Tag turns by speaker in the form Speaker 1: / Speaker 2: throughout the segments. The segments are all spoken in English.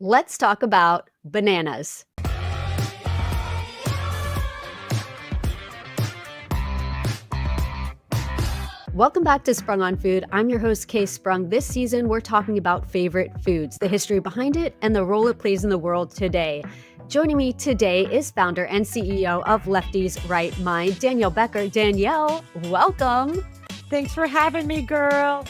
Speaker 1: Let's talk about bananas. Welcome back to Sprung On Food. I'm your host, Kae Sprung. This season, we're talking about favorite foods, the history behind it, and the role it plays in the world today. Joining me today is founder and CEO of Lefty's Right Mind, Danielle Becker. Danielle, welcome.
Speaker 2: Thanks for having me, girl.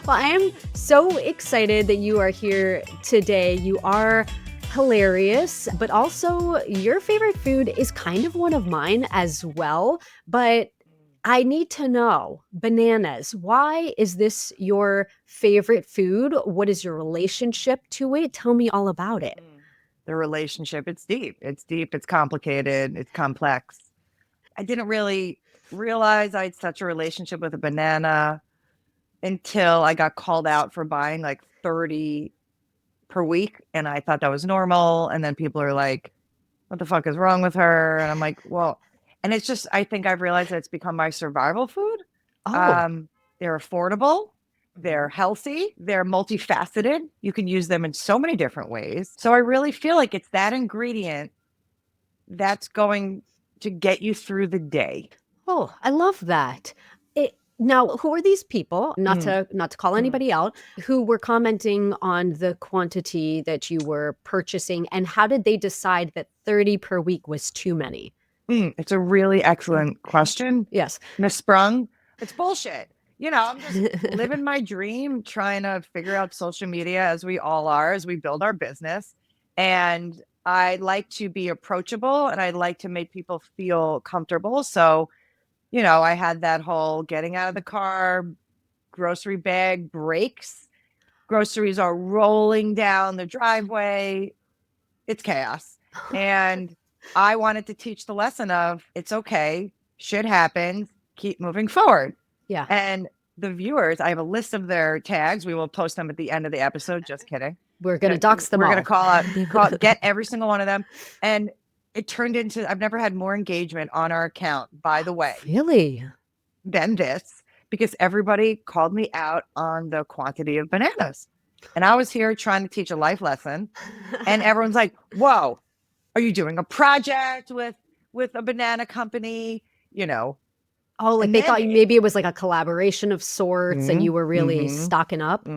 Speaker 1: Well, I am so excited that you are here today. You are hilarious, but also your favorite food is kind of one of mine as well. But I need to know, bananas, why is this your favorite food? What is your relationship to it? Tell me all about it.
Speaker 2: The relationship, it's deep. It's deep. It's complicated. It's complex. I didn't really realize I had such a relationship with a banana until I got called out for buying like 30 per week. And I thought that was normal. And then people are like, what the fuck is wrong with her? And I'm like, well, and it's just, I think I've realized that it's become my survival food.
Speaker 1: Oh,
Speaker 2: They're affordable. They're healthy. They're multifaceted. You can use them in so many different ways. So I really feel like it's that ingredient that's going to get you through the day.
Speaker 1: oh, I love that. Now, who are these people? Not to call anybody out, who were commenting on the quantity that you were purchasing, and how did they decide that 30 per week was too many?
Speaker 2: It's a really excellent question.
Speaker 1: Yes.
Speaker 2: Miss Sprung, it's bullshit. I'm just living my dream, trying to figure out social media as we all are, as we build our business. And I like to be approachable and I like to make people feel comfortable. So, I had that whole getting out of the car, grocery bag breaks. Groceries are rolling down the driveway. It's chaos. And I wanted to teach the lesson of it's okay. Shit happens. Keep moving forward.
Speaker 1: Yeah.
Speaker 2: And the viewers, I have a list of their tags. We will post them at the end of the episode. Just kidding.
Speaker 1: We're going to dox them all.
Speaker 2: We're going to get every single one of them. And it turned into, I've never had more engagement on our account, by the way.
Speaker 1: Really?
Speaker 2: Than this, because everybody called me out on the quantity of bananas. And I was here trying to teach a life lesson. And everyone's like, whoa, are you doing a project with a banana company?
Speaker 1: Oh, like they thought maybe it was like a collaboration of sorts and you were really stocking up.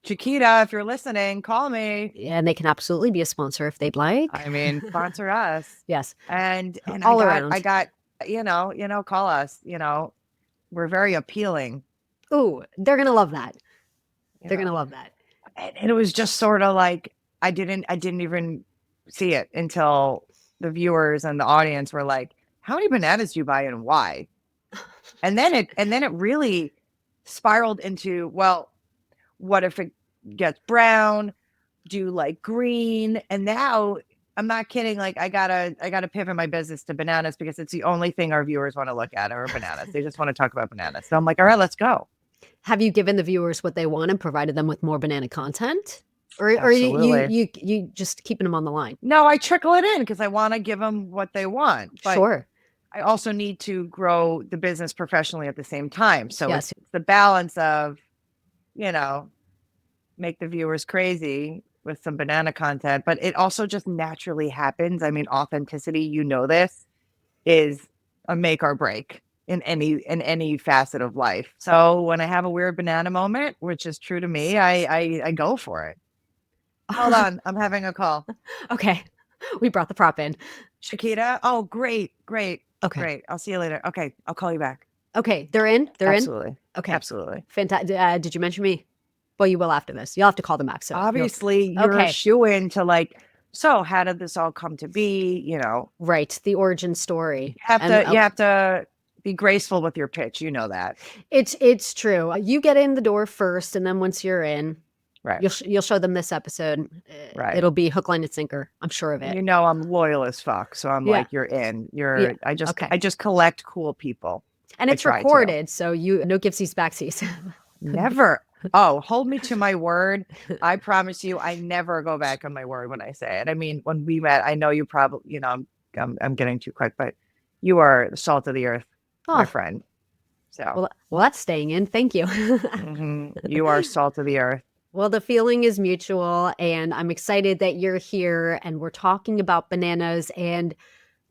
Speaker 2: Chiquita, if you're listening, call me.
Speaker 1: And they can absolutely be a sponsor if they'd like.
Speaker 2: I mean, sponsor us.
Speaker 1: Yes.
Speaker 2: And
Speaker 1: all around.
Speaker 2: I got, call us, we're very appealing.
Speaker 1: Ooh, they're going to love that. They're going to love that.
Speaker 2: And it was just sort of like, I didn't even see it until the viewers and the audience were like, how many bananas do you buy and why? And then it really spiraled into, well, what if it gets brown? Do you like green? And now I'm not kidding. Like I gotta pivot my business to bananas because it's the only thing our viewers want to look at are bananas. They just want to talk about bananas. So I'm like, all right, let's go.
Speaker 1: Have you given the viewers what they want and provided them with more banana content? Or you just keeping them on the line?
Speaker 2: No, I trickle it in because I want to give them what they want. But
Speaker 1: sure.
Speaker 2: I also need to grow the business professionally at the same time. So
Speaker 1: yes.
Speaker 2: It's the balance of, make the viewers crazy with some banana content, but it also just naturally happens. I mean, authenticity, this, is a make or break in any facet of life. So when I have a weird banana moment, which is true to me, I go for it. Hold on, I'm having a call.
Speaker 1: Okay, we brought the prop in.
Speaker 2: Chiquita, oh great.
Speaker 1: Okay,
Speaker 2: great. I'll see you later. Okay, I'll call you back.
Speaker 1: Okay, they're in.
Speaker 2: Absolutely.
Speaker 1: Okay,
Speaker 2: absolutely.
Speaker 1: Fantastic. Did you mention me? Well, you will after this. You'll have to call them back. So
Speaker 2: obviously, you're a shoo-in to like. So how did this all come to be?
Speaker 1: Right, the origin story.
Speaker 2: You have to be graceful with your pitch. You know that.
Speaker 1: It's true. You get in the door first, and then once you're in,
Speaker 2: right,
Speaker 1: you'll show them this episode.
Speaker 2: Right,
Speaker 1: it'll be hook, line, and sinker. I'm sure of it.
Speaker 2: I'm loyal as fuck, so I'm like, you're in. I just collect cool people,
Speaker 1: and it's recorded, so no gifsies backsies.
Speaker 2: Never. Oh, hold me to my word. I promise you, I never go back on my word when I say it. I mean, when we met, I know you probably, I'm getting too quick, but you are the salt of the earth, my friend. So,
Speaker 1: well, that's staying in. Thank you.
Speaker 2: You are salt of the earth.
Speaker 1: Well, the feeling is mutual, and I'm excited that you're here and we're talking about bananas. And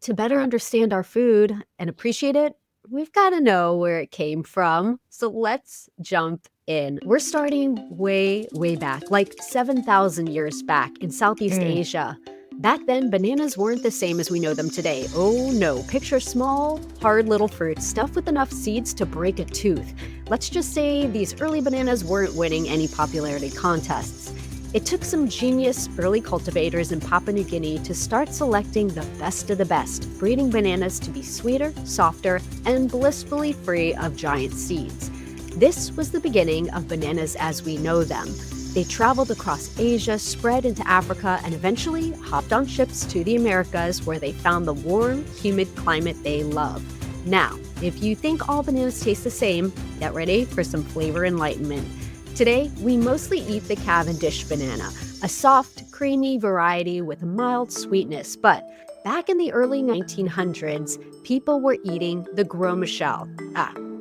Speaker 1: to better understand our food and appreciate it, we've got to know where it came from. So let's jump in. We're starting way, way back, like 7,000 years back in Southeast
Speaker 2: Mm.
Speaker 1: Asia. Back then, bananas weren't the same as we know them today. Oh no, picture small, hard little fruits stuffed with enough seeds to break a tooth. Let's just say these early bananas weren't winning any popularity contests. It took some genius early cultivators in Papua New Guinea to start selecting the best of the best, breeding bananas to be sweeter, softer, and blissfully free of giant seeds. This was the beginning of bananas as we know them. They traveled across Asia, spread into Africa, and eventually hopped on ships to the Americas where they found the warm, humid climate they love. Now, if you think all bananas taste the same, get ready for some flavor enlightenment. Today, we mostly eat the Cavendish banana, a soft, creamy variety with a mild sweetness. But back in the early 1900s, people were eating the Gros Michel.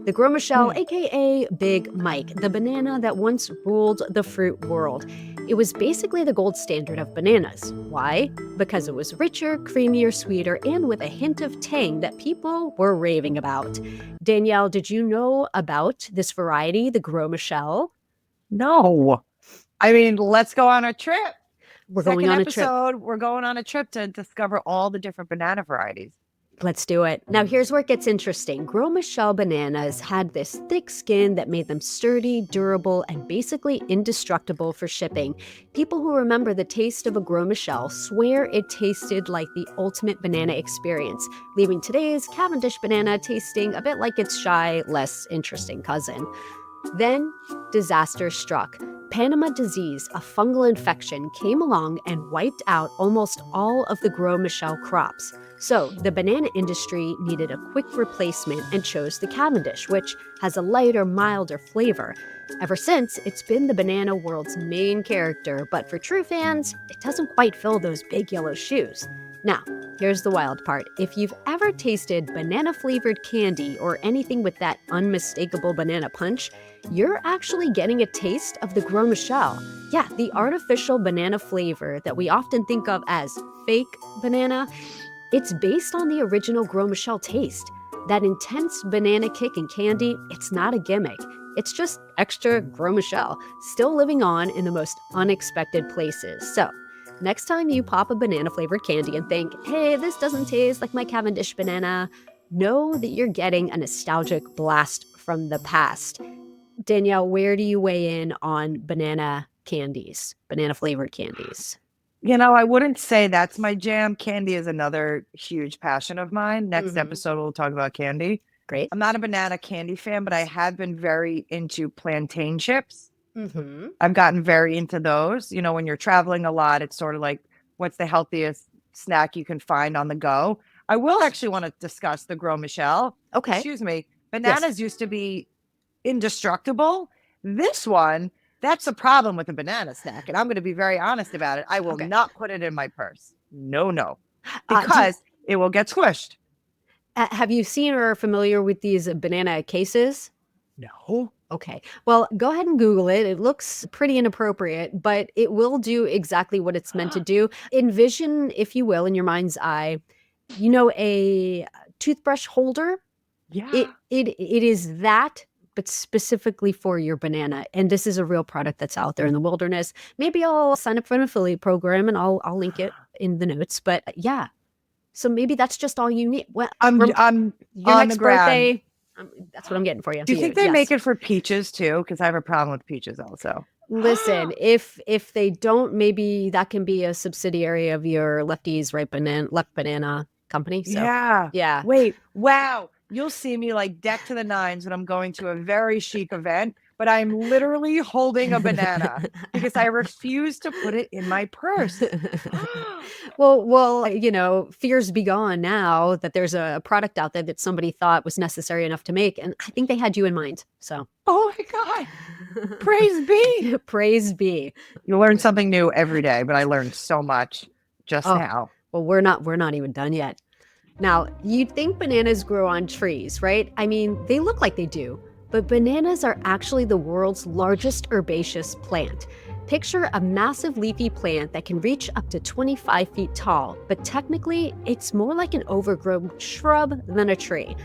Speaker 1: The Gros Michel, aka Big Mike, the banana that once ruled the fruit world. It was basically the gold standard of bananas. Why? Because it was richer, creamier, sweeter, and with a hint of tang that people were raving about. Danielle, did you know about this variety, the Gros Michel?
Speaker 2: No. I mean, let's go on a trip.
Speaker 1: We're
Speaker 2: Second
Speaker 1: going on a trip.
Speaker 2: episode, we're going on a trip to discover all the different banana varieties.
Speaker 1: Let's do it. Now, here's where it gets interesting. Gros Michel bananas had this thick skin that made them sturdy, durable, and basically indestructible for shipping. People who remember the taste of a Gros Michel swear it tasted like the ultimate banana experience, leaving today's Cavendish banana tasting a bit like its shy, less interesting cousin. Then, disaster struck. Panama disease, a fungal infection, came along and wiped out almost all of the Gros Michel crops. So, the banana industry needed a quick replacement and chose the Cavendish, which has a lighter, milder flavor. Ever since, it's been the banana world's main character, but for true fans, it doesn't quite fill those big yellow shoes. Now, here's the wild part. If you've ever tasted banana-flavored candy or anything with that unmistakable banana punch, you're actually getting a taste of the Gros Michel. Yeah, the artificial banana flavor that we often think of as fake banana. It's based on the original Gros Michel taste. That intense banana kick in candy, it's not a gimmick. It's just extra Gros Michel, still living on in the most unexpected places. So, next time you pop a banana-flavored candy and think, hey, this doesn't taste like my Cavendish banana, know that you're getting a nostalgic blast from the past. Danielle, where do you weigh in on banana candies, banana-flavored candies?
Speaker 2: You know, I wouldn't say that's my jam. Candy is another huge passion of mine. Next episode, we'll talk about candy.
Speaker 1: Great.
Speaker 2: I'm not a banana candy fan, but I have been very into plantain chips. I've gotten very into those. You know, when you're traveling a lot, it's sort of like, what's the healthiest snack you can find on the go? I will actually want to discuss the Gros Michel.
Speaker 1: Okay.
Speaker 2: Excuse me. Bananas used to be indestructible. This one, that's the problem with a banana snack. And I'm going to be very honest about it. I will not put it in my purse. No. Because it will get squished.
Speaker 1: Have you seen or are familiar with these banana cases?
Speaker 2: No.
Speaker 1: Okay. Well, go ahead and Google it. It looks pretty inappropriate, but it will do exactly what it's meant to do. Envision, if you will, in your mind's eye, you know, a toothbrush holder.
Speaker 2: Yeah.
Speaker 1: It is that, but specifically for your banana. And this is a real product that's out there in the wilderness. Maybe I'll sign up for an affiliate program and I'll link it in the notes. But yeah. So maybe that's just all you need. Well,
Speaker 2: I'm
Speaker 1: your
Speaker 2: on
Speaker 1: next
Speaker 2: the ground.
Speaker 1: birthday, that's what I'm getting for you.
Speaker 2: Do you think they make it for peaches too? Because I have a problem with peaches also.
Speaker 1: Listen, if they don't, maybe that can be a subsidiary of your Lefty's Left Banana company. So, yeah.
Speaker 2: Wait, wow. You'll see me like decked to the nines when I'm going to a very chic event, but I'm literally holding a banana because I refuse to put it in my purse.
Speaker 1: Well, you know, fears be gone now that there's a product out there that somebody thought was necessary enough to make. And I think they had you in mind. So,
Speaker 2: oh my God. Praise be.
Speaker 1: Praise be.
Speaker 2: You learn something new every day, but I learned so much just now.
Speaker 1: Well, we're not even done yet. Now, you'd think bananas grow on trees, right? I mean, they look like they do, but bananas are actually the world's largest herbaceous plant. Picture a massive leafy plant that can reach up to 25 feet tall, but technically, it's more like an overgrown shrub than a tree.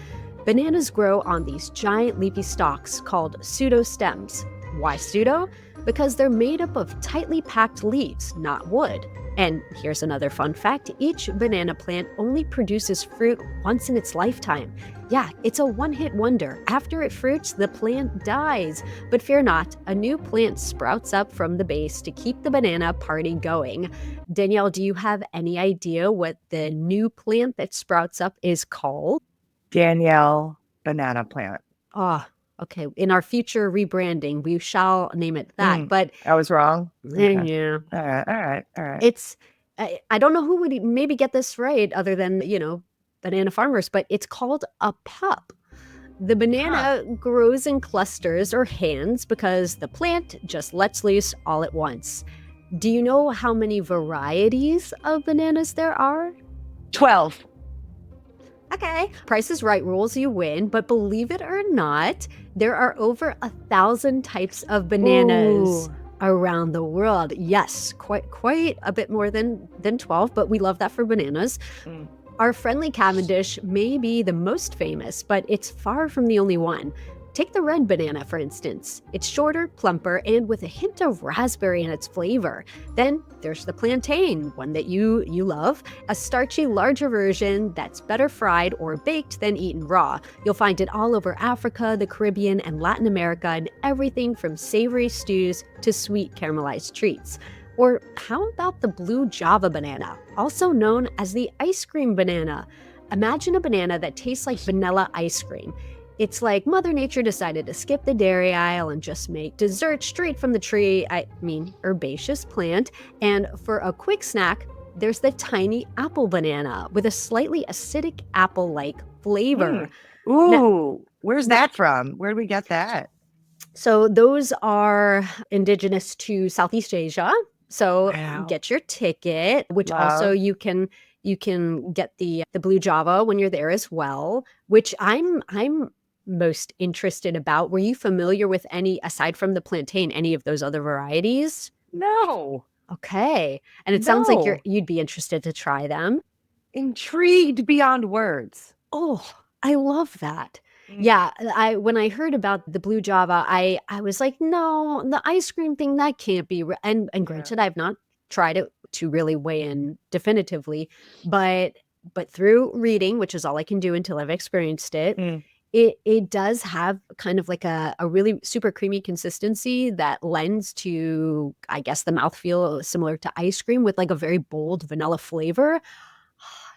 Speaker 1: Bananas grow on these giant leafy stalks called pseudostems. Why pseudo? Because they're made up of tightly packed leaves, not wood. And here's another fun fact: each banana plant only produces fruit once in its lifetime. Yeah, it's a one-hit wonder. After it fruits, the plant dies. But fear not, a new plant sprouts up from the base to keep the banana party going. Danielle, do you have any idea what the new plant that sprouts up is called?
Speaker 2: Danielle banana plant.
Speaker 1: Ah, okay. In our future rebranding, we shall name it that. But
Speaker 2: I was wrong. Okay.
Speaker 1: yeah,
Speaker 2: All right.
Speaker 1: it's I don't know who would maybe get this right other than, banana farmers, but it's called a pup. The banana grows in clusters or hands because the plant just lets loose all at once. Do you know how many varieties of bananas there are?
Speaker 2: 12.
Speaker 1: Okay. Price is Right rules, you win, but believe it or not, there are over 1,000 types of bananas around the world. Yes, quite a bit more than 12, but we love that for bananas. Our friendly Cavendish may be the most famous, but it's far from the only one. Take the red banana, for instance. It's shorter, plumper, and with a hint of raspberry in its flavor. Then there's the plantain, one that you love, a starchy, larger version that's better fried or baked than eaten raw. You'll find it all over Africa, the Caribbean, and Latin America, and everything from savory stews to sweet caramelized treats. Or how about the blue Java banana, also known as the ice cream banana? Imagine a banana that tastes like vanilla ice cream. It's like Mother Nature decided to skip the dairy aisle and just make dessert straight from the tree, herbaceous plant. And for a quick snack, there's the tiny apple banana with a slightly acidic apple-like flavor.
Speaker 2: Where's that from? Where do we get that?
Speaker 1: So those are indigenous to Southeast Asia. So get your ticket, which also you can get the blue Java when you're there as well, which I'm most interested about. Were you familiar with any, aside from the plantain, any of those other varieties?
Speaker 2: No.
Speaker 1: Okay. And it sounds like you'd be interested to try them.
Speaker 2: Intrigued beyond words.
Speaker 1: Oh, I love that. Yeah, when I heard about the blue Java, I was like, no, the ice cream thing, that can't be. And granted, I've not tried it to really weigh in definitively, but through reading, which is all I can do until I've experienced it, it does have kind of like a really super creamy consistency that lends to, I guess, the mouthfeel similar to ice cream with like a very bold vanilla flavor.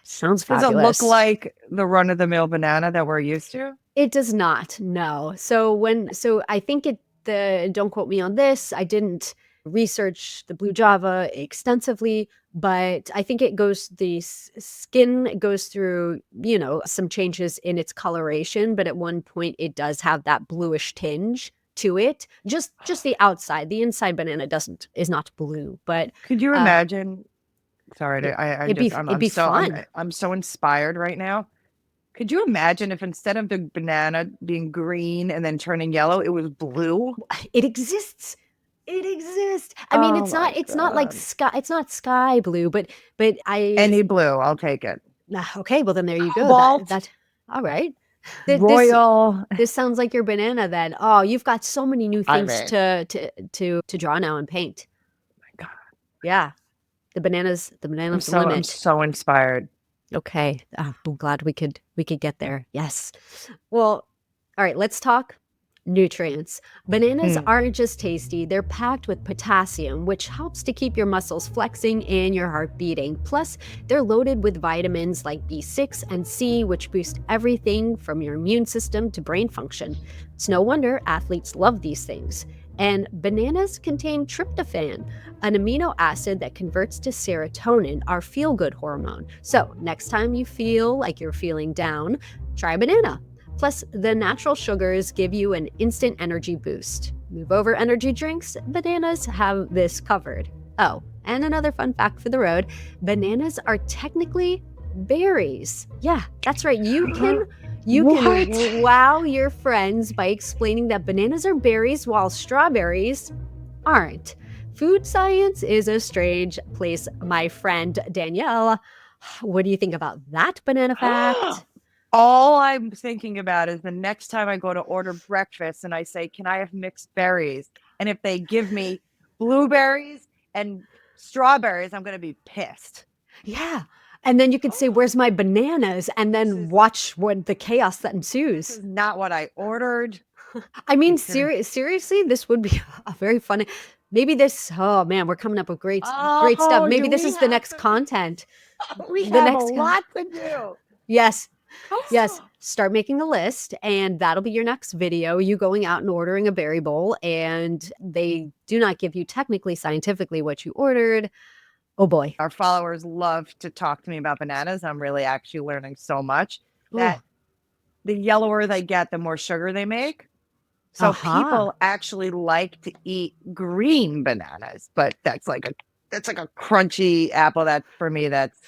Speaker 1: Sounds fabulous.
Speaker 2: Does it look like the run-of-the-mill banana that we're used to?
Speaker 1: It does not, no. So I think don't quote me on this, I didn't research the blue Java extensively, but I think the skin goes through, some changes in its coloration, but at one point it does have that bluish tinge to it. Just the outside. The inside banana is not blue, but
Speaker 2: could you imagine? Sorry,
Speaker 1: it'd be fun.
Speaker 2: I'm so inspired right now. Could you imagine if instead of the banana being green and then turning yellow, it was blue?
Speaker 1: It exists. I mean, it's not like sky. It's not sky blue, but
Speaker 2: any blue, I'll take it.
Speaker 1: Okay, well then there you go. That all right. This sounds like your banana then. Oh, you've got so many new things to draw now and paint.
Speaker 2: Oh my God.
Speaker 1: Yeah. The bananas
Speaker 2: I'm so inspired.
Speaker 1: Okay. I'm glad we could get there. Yes. Well, all right, let's talk nutrients. Bananas aren't just tasty, they're packed with potassium, which helps to keep your muscles flexing and your heart beating. Plus, they're loaded with vitamins like B6 and C, which boost everything from your immune system to brain function. It's no wonder athletes love these things. And bananas contain tryptophan, an amino acid that converts to serotonin, our feel-good hormone. So next time you feel like you're feeling down, try a banana. Plus, the natural sugars give you an instant energy boost. Move over energy drinks, bananas have this covered. Oh, and another fun fact for the road, bananas are technically berries. Yeah, that's right. You can wow your friends by explaining that bananas are berries while strawberries aren't. Food science is a strange place, my friend Danielle. What do you think about that banana fact?
Speaker 2: All I'm thinking about is the next time I go to order breakfast and I say, can I have mixed berries? And if they give me blueberries and strawberries, I'm going to be pissed.
Speaker 1: Yeah. And then you could say, where's my bananas? And
Speaker 2: This
Speaker 1: then
Speaker 2: is
Speaker 1: watch what the chaos that
Speaker 2: this
Speaker 1: ensues.
Speaker 2: is not what I ordered.
Speaker 1: I mean,
Speaker 2: It's gonna.
Speaker 1: seriously, this would be a very funny. Maybe this, oh man, we're coming up with great stuff.
Speaker 2: Oh,
Speaker 1: Maybe
Speaker 2: do
Speaker 1: this
Speaker 2: we
Speaker 1: is the
Speaker 2: have
Speaker 1: next
Speaker 2: to?
Speaker 1: content.
Speaker 2: We
Speaker 1: The
Speaker 2: have a
Speaker 1: next con
Speaker 2: lot to do.
Speaker 1: Yes. Yes. Start making a list, and that'll be your next video. You going out and ordering a berry bowl, and they do not give you technically, scientifically what you ordered. Oh boy.
Speaker 2: Our followers love to talk to me about bananas. I'm really actually learning so much
Speaker 1: Ooh.
Speaker 2: that the yellower they get, the more sugar they make. So
Speaker 1: Aha.
Speaker 2: people actually like to eat green bananas, but that's like a crunchy apple. That for me, that's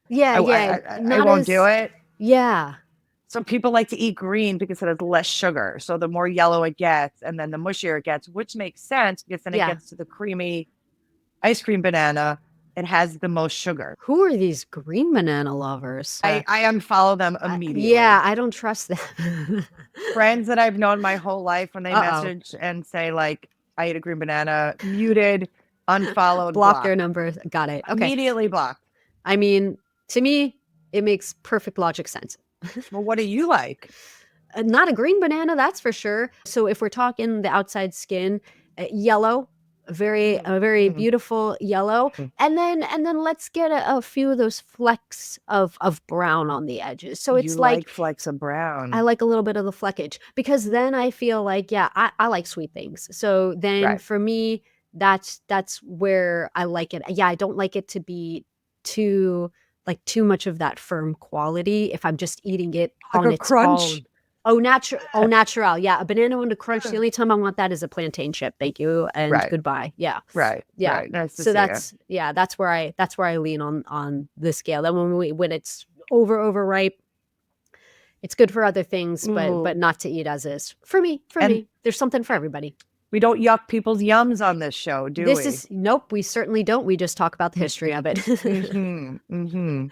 Speaker 1: Yeah, yeah.
Speaker 2: I
Speaker 1: Not
Speaker 2: won't do
Speaker 1: as,
Speaker 2: it.
Speaker 1: yeah.
Speaker 2: So people like to eat green because it has less sugar. So the more yellow it gets, and then the mushier it gets, which makes sense because then it
Speaker 1: Yeah.
Speaker 2: gets to the creamy ice cream banana. It has the most sugar.
Speaker 1: Who are these green banana lovers?
Speaker 2: I unfollow them
Speaker 1: Yeah,
Speaker 2: immediately.
Speaker 1: I don't trust them.
Speaker 2: Friends that I've known my whole life, when they
Speaker 1: Uh-oh.
Speaker 2: message and say like, I ate a green banana, muted, unfollowed,
Speaker 1: Block their
Speaker 2: blocked,
Speaker 1: numbers. Got it. Okay.
Speaker 2: immediately blocked.
Speaker 1: I mean, to me, it makes perfect logic sense.
Speaker 2: Well, what do you like?
Speaker 1: Not a green banana, that's for sure. So if we're talking the outside skin, yellow, a very
Speaker 2: Mm,
Speaker 1: beautiful yellow,
Speaker 2: mm.
Speaker 1: and then let's get a few of those flecks of brown on the edges. So
Speaker 2: You
Speaker 1: it's like
Speaker 2: like flecks of
Speaker 1: I
Speaker 2: brown.
Speaker 1: like a little bit of the fleckage because then I feel like, yeah, I like sweet things. So then
Speaker 2: Right.
Speaker 1: for me, that's where I like it. Yeah, I don't like it to be too too much of that firm quality if I'm just eating it
Speaker 2: Like
Speaker 1: on
Speaker 2: a
Speaker 1: its
Speaker 2: crunch.
Speaker 1: own. Au natural. Yeah, a banana on a crunch. The only time I want that is a plantain chip. Thank you and
Speaker 2: Right.
Speaker 1: goodbye. Yeah.
Speaker 2: Right.
Speaker 1: Yeah.
Speaker 2: Right. Nice to
Speaker 1: So
Speaker 2: see you.
Speaker 1: that's where I lean on the scale. Then when it's overripe, it's good for other things,
Speaker 2: Ooh.
Speaker 1: but not to eat as is. For
Speaker 2: And
Speaker 1: me, there's something for everybody.
Speaker 2: we don't yuck people's yums on this show, do
Speaker 1: This
Speaker 2: we?
Speaker 1: is nope, we certainly don't. We just talk about the history of it.
Speaker 2: Mm-hmm. Mm-hmm.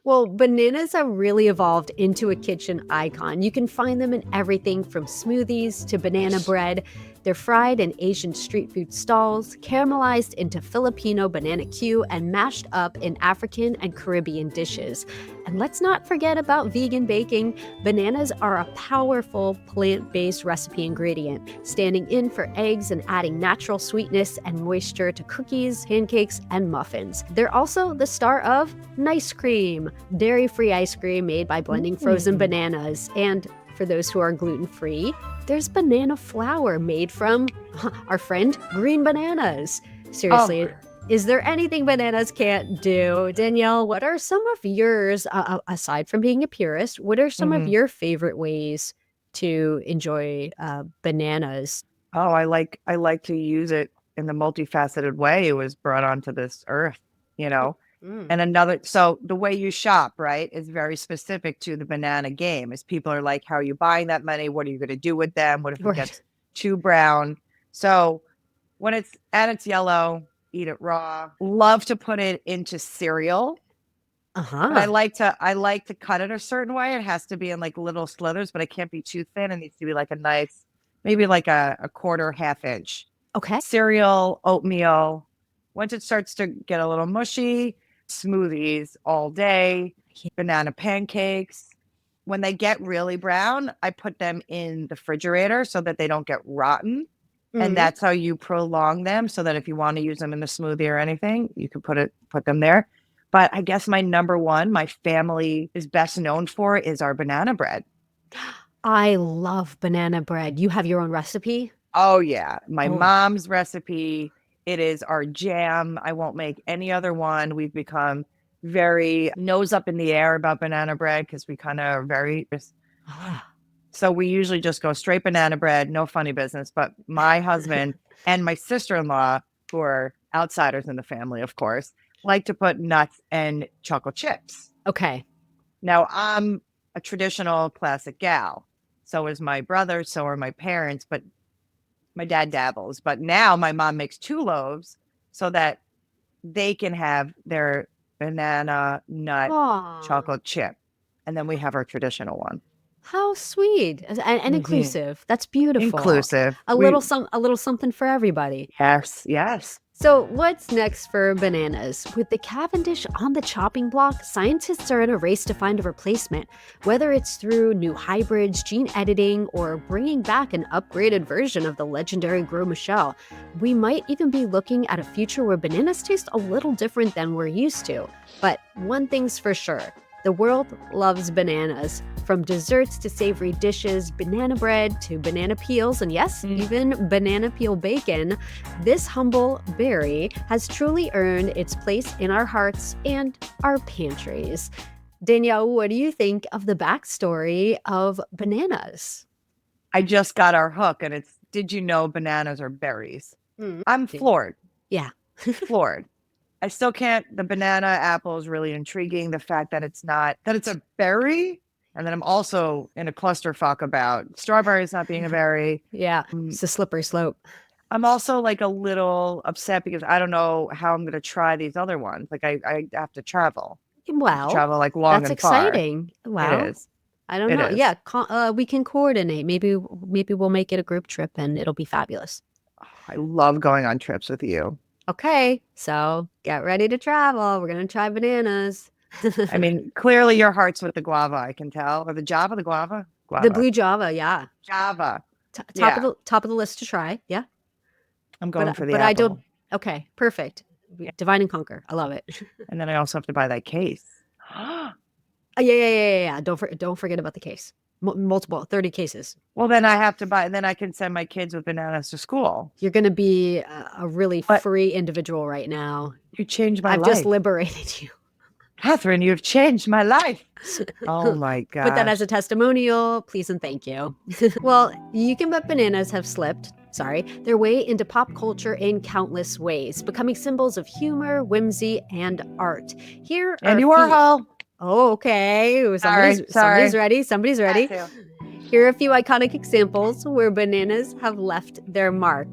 Speaker 1: Well, bananas have really evolved into a kitchen icon. You can find them in everything from smoothies to banana bread. They're fried in Asian street food stalls, caramelized into Filipino banana Q, and mashed up in African and Caribbean dishes. And let's not forget about vegan baking. Bananas are a powerful plant-based recipe ingredient, standing in for eggs and adding natural sweetness and moisture to cookies, pancakes, and muffins. They're also the star of Nice Cream, dairy-free ice cream made by blending frozen bananas. And for those who are gluten-free, there's banana flour made from our friend green bananas. Seriously,
Speaker 2: Oh,
Speaker 1: is there anything bananas can't do? Danielle, what are some of yours, aside from being a purist, what are some of
Speaker 2: mhm.
Speaker 1: your favorite ways to enjoy bananas?
Speaker 2: Oh, I like to use it in the multifaceted way it was brought onto this earth, you know.
Speaker 1: Mm,
Speaker 2: And another, so the way you shop, right, is very specific to the banana game. Is people are like, how are you buying that many? What are you going to do with them? What if it
Speaker 1: right.
Speaker 2: gets too brown? So when it's and it's yellow, eat it raw. Love to put it into cereal, but
Speaker 1: Uh-huh.
Speaker 2: I like to cut it a certain way. It has to be in like little slithers, but it can't be too thin. It needs to be like a nice, maybe like a quarter, half inch.
Speaker 1: Okay.
Speaker 2: Cereal, oatmeal. Once it starts to get a little mushy, smoothies all day, banana pancakes. When they get really brown, I put them in the refrigerator so that they don't get rotten. And
Speaker 1: Mhm.
Speaker 2: that's how you prolong them so that if you want to use them in the smoothie or anything, you can put them there. But I guess my number one, my family is best known for is our banana bread.
Speaker 1: I love banana bread. You have your own recipe?
Speaker 2: Oh yeah, my
Speaker 1: Oh.
Speaker 2: mom's recipe. It is our jam. I won't make any other one. We've become very nose up in the air about banana bread because we kind of are very
Speaker 1: Ah.
Speaker 2: so we usually just go straight banana bread, no funny business. But my husband and my sister-in-law, who are outsiders in the family, of course, like to put nuts and chocolate chips.
Speaker 1: Okay.
Speaker 2: Now I'm a traditional classic gal. So is my brother, so are my parents, but My dad dabbles, but now my mom makes 2 loaves so that they can have their banana nut
Speaker 1: Aw,
Speaker 2: chocolate chip. And then we have our traditional one.
Speaker 1: how sweet and
Speaker 2: Mhm.
Speaker 1: inclusive. That's beautiful.
Speaker 2: Inclusive.
Speaker 1: A little something for everybody.
Speaker 2: Yes, yes.
Speaker 1: So, what's next for bananas? With the Cavendish on the chopping block, scientists are in a race to find a replacement, whether it's through new hybrids, gene editing, or bringing back an upgraded version of the legendary Gros Michel. We might even be looking at a future where bananas taste a little different than we're used to. But one thing's for sure, the world loves bananas. From desserts to savory dishes, banana bread to banana peels, and yes, even banana peel bacon, this humble berry has truly earned its place in our hearts and our pantries. Danielle, what do you think of the backstory of bananas?
Speaker 2: I just got our hook and it's, did you know bananas are berries?
Speaker 1: Mm,
Speaker 2: I'm floored,
Speaker 1: yeah.
Speaker 2: floored. I still can't. The banana apple is really intriguing. The fact that it's not, that it's a berry. And then I'm also in a clusterfuck about strawberries not being a berry.
Speaker 1: Yeah,
Speaker 2: Mm,
Speaker 1: it's a slippery slope.
Speaker 2: I'm also like a little upset because I don't know how I'm going to try these other ones. Like I have to travel. I have to
Speaker 1: Well,
Speaker 2: travel like long
Speaker 1: that's
Speaker 2: and far.
Speaker 1: exciting.
Speaker 2: It
Speaker 1: Well,
Speaker 2: is.
Speaker 1: I don't
Speaker 2: It
Speaker 1: know.
Speaker 2: is.
Speaker 1: Yeah, we can coordinate. Maybe we'll make it a group trip and it'll be fabulous.
Speaker 2: I love going on trips with you.
Speaker 1: Okay, so get ready to travel. We're gonna try bananas.
Speaker 2: I mean, clearly your heart's with the guava, I can tell. Or the Java, the guava?
Speaker 1: The
Speaker 2: Guava.
Speaker 1: blue java, yeah.
Speaker 2: Java.
Speaker 1: Top
Speaker 2: Yeah.
Speaker 1: of the list to try. Yeah.
Speaker 2: I'm going
Speaker 1: But
Speaker 2: for the
Speaker 1: but I don't.
Speaker 2: apple.
Speaker 1: Okay, perfect.
Speaker 2: Yeah.
Speaker 1: Divine and conquer. I love it.
Speaker 2: And then I also have to buy that case.
Speaker 1: Yeah. Don't forget about the case. Multiple 30 cases.
Speaker 2: Well, then I have to buy, and then I can send my kids with bananas to school.
Speaker 1: You're gonna be a really
Speaker 2: But
Speaker 1: free individual right now.
Speaker 2: you changed my
Speaker 1: I've just
Speaker 2: life.
Speaker 1: liberated you.
Speaker 2: Catherine, you've changed my life. Oh my
Speaker 1: Put that as
Speaker 2: gosh.
Speaker 1: a testimonial, please and thank you. Well, you can bet bananas have slipped, their way into pop culture in countless ways, becoming symbols of humor, whimsy, and art. Here are a
Speaker 2: Andy
Speaker 1: few.
Speaker 2: Warhol.
Speaker 1: Oh, okay.
Speaker 2: Sorry,
Speaker 1: Somebody's
Speaker 2: sorry.
Speaker 1: ready. Somebody's
Speaker 2: Had
Speaker 1: ready.
Speaker 2: to.
Speaker 1: Here are a few iconic examples where bananas have left their mark.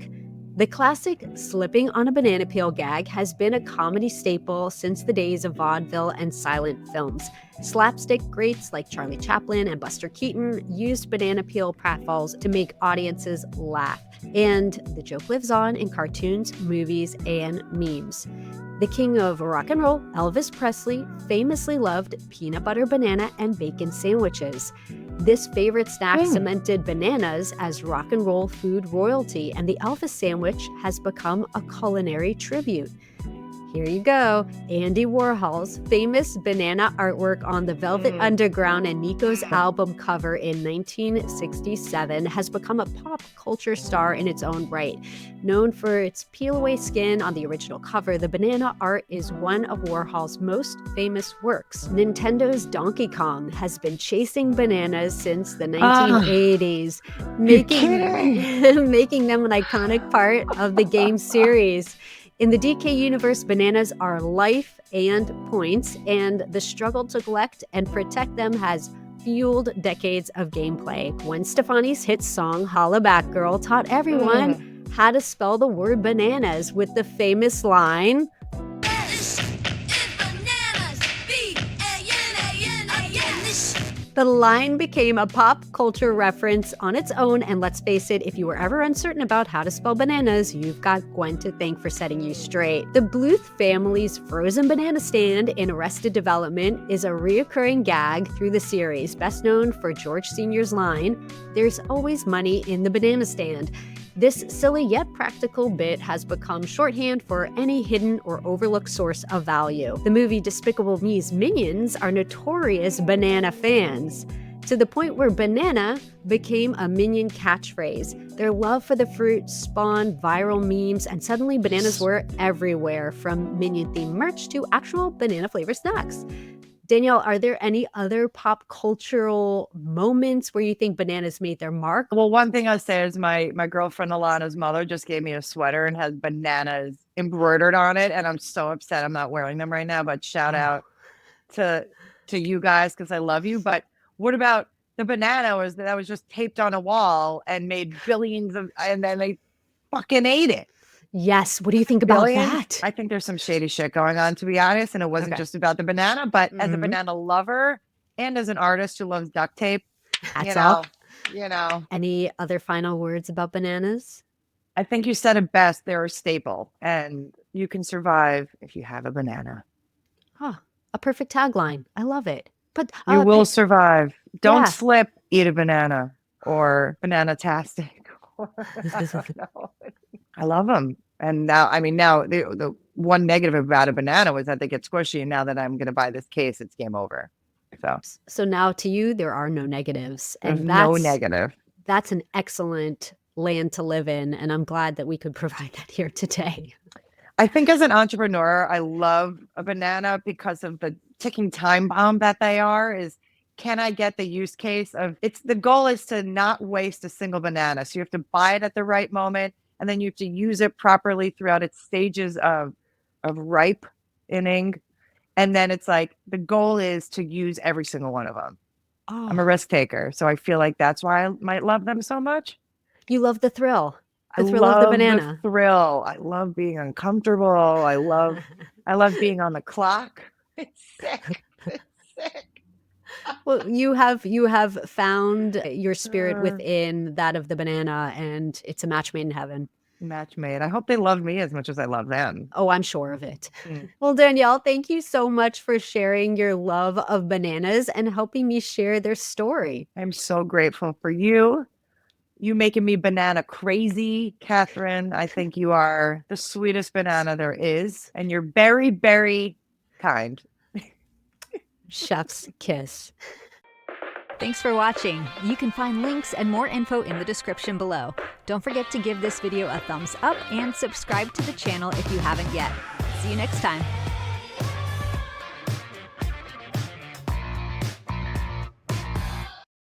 Speaker 1: The classic slipping on a banana peel gag has been a comedy staple since the days of vaudeville and silent films. Slapstick greats like Charlie Chaplin and Buster Keaton used banana peel pratfalls to make audiences laugh. And the joke lives on in cartoons, movies, and memes. The king of rock and roll, Elvis Presley, famously loved peanut butter banana and bacon sandwiches. This favorite snack cemented bananas as rock and roll food royalty, and the Elvis sandwich has become a culinary tribute. Here you go. Andy Warhol's famous banana artwork on the Velvet Underground and Nico's album cover in 1967 has become a pop culture star in its own right. Known for its peel-away skin on the original cover, the banana art is one of Warhol's most famous works. Nintendo's Donkey Kong has been chasing bananas since the 1980s, making them an iconic part of the game series. In the DK universe, bananas are life and points, and the struggle to collect and protect them has fueled decades of gameplay. Gwen Stefani's hit song Holla Back Girl taught everyone how to spell the word bananas with the famous line, The line became a pop culture reference on its own, and let's face it, if you were ever uncertain about how to spell bananas, you've got Gwen to thank for setting you straight. The Bluth family's frozen banana stand in Arrested Development is a reoccurring gag through the series, best known for George Sr.'s line, "There's always money in the banana stand." This silly yet practical bit has become shorthand for any hidden or overlooked source of value. The movie Despicable Me's minions are notorious banana fans, to the point where banana became a minion catchphrase. Their love for the fruit spawned viral memes, and suddenly bananas were everywhere, from minion-themed merch to actual banana-flavored snacks. Danielle, are there any other pop cultural moments where you think bananas made their mark?
Speaker 2: Well, one thing I'll say is my girlfriend Alana's mother just gave me a sweater and has bananas embroidered on it, and I'm so upset I'm not wearing them right now. But shout out to you guys because I love you. But what about the banana that was just taped on a wall and made billions of, and then fucking ate it.
Speaker 1: Yes. What do you think about
Speaker 2: Billions?
Speaker 1: that?
Speaker 2: I think there's some shady shit going on, to be honest. And it wasn't
Speaker 1: Okay.
Speaker 2: just about the banana, but as a
Speaker 1: Mhm.
Speaker 2: banana lover and as an artist who loves duct tape,
Speaker 1: Hats off.
Speaker 2: you know,
Speaker 1: Any other final words about bananas?
Speaker 2: I think you said it best. They're a staple and you can survive if you have a banana.
Speaker 1: Huh. A perfect tagline. I love it. But
Speaker 2: You will survive. Don't
Speaker 1: yeah.
Speaker 2: slip, eat a banana or banana-tastic. I don't know. I love them. And now, I mean, now the one negative about a banana was that they get squishy. And now that I'm going to buy this case, it's game over.
Speaker 1: So now to you, there are no negatives.
Speaker 2: There's
Speaker 1: And
Speaker 2: no negative.
Speaker 1: That's an excellent land to live in. And I'm glad that we could provide that here today.
Speaker 2: I think as an entrepreneur, I love a banana because of the ticking time bomb that they are. Is can I get the use case of the goal is to not waste a single banana. So you have to buy it at the right moment and then you have to use it properly throughout its stages of ripening. And then it's like the goal is to use every single one of them.
Speaker 1: Oh,
Speaker 2: I'm a risk taker. So I feel like that's why I might love them so much.
Speaker 1: you love the thrill. The
Speaker 2: I
Speaker 1: thrill of the
Speaker 2: love
Speaker 1: banana.
Speaker 2: the thrill. I love being uncomfortable. I love being on the clock. It's sick. It's sick.
Speaker 1: Well, you have found your spirit within that of the banana, and it's a match made in heaven.
Speaker 2: Match made. I hope they love me as much as I love them.
Speaker 1: Oh, I'm sure of it. Well, Danielle, thank you so much for sharing your love of bananas and helping me share their story.
Speaker 2: I'm so grateful for you. You making me banana crazy, Catherine. I think you are the sweetest banana there is. And you're very, very kind.
Speaker 1: Chef's kiss.
Speaker 3: Thanks for watching. You can find links and more info in the description below. Don't forget to give this video a thumbs up and subscribe to the channel if you haven't yet. See you next time.